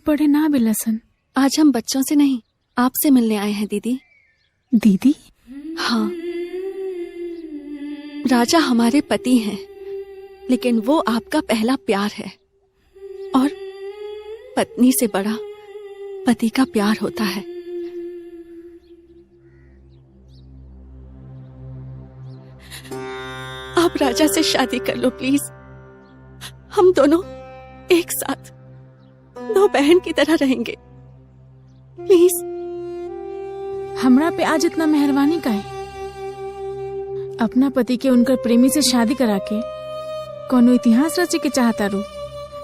पढ़े ना बिलसन। आज हम बच्चों से नहीं, आपसे मिलने आए हैं दीदी। दीदी? हाँ, राजा हमारे पति हैं, लेकिन वो आपका पहला प्यार है और पत्नी से बड़ा पति का प्यार होता है। आप राजा से शादी कर लो प्लीज। हम दोनों एक साथ दो बहन की तरह रहेंगे, प्लीज। हमरा पे आज इतना मेहरबानी का है? अपना पति के उनकर प्रेमी से शादी करा के कोनो इतिहास रचे के चाहता रू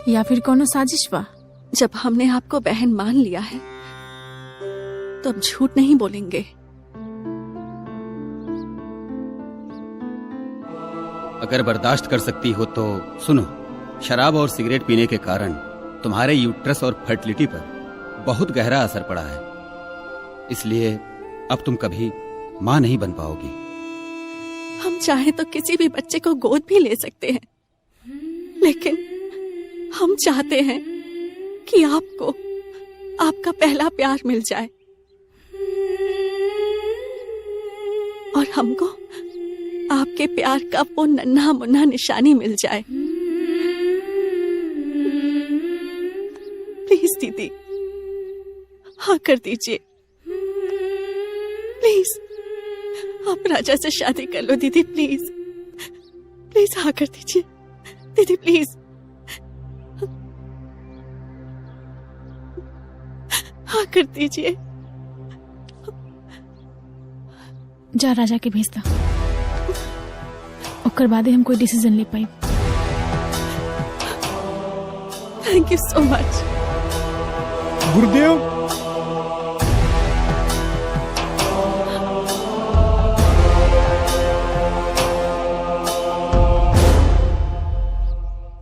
या फिर कोनो साजिश बा? जब हमने आपको बहन मान लिया है तो अब झूठ नहीं बोलेंगे। अगर बर्दाश्त कर सकती हो तो सुनो, शराब और सिगरेट पीने के कारण तुम्हारे यूट्रस और फर्टिलिटी पर बहुत गहरा असर पड़ा है, इसलिए अब तुम कभी मां नहीं बन पाओगी। हम चाहे तो किसी भी बच्चे को गोद भी ले सकते हैं, लेकिन हम चाहते हैं कि आपको आपका पहला प्यार मिल जाए और हमको आपके प्यार का वो नन्हा मुन्ना निशानी मिल जाए। प्लीज दीदी, हाँ कर दीजिए प्लीज। आप राजा से शादी कर लो दीदी, प्लीज प्लीज हाँ कर दीजिए दीदी, प्लीज हाँ कर दीजिए। जा राजा के भेजता, ओकर बादे हम कोई डिसीजन ले पाई। Thank you so much Gurudev.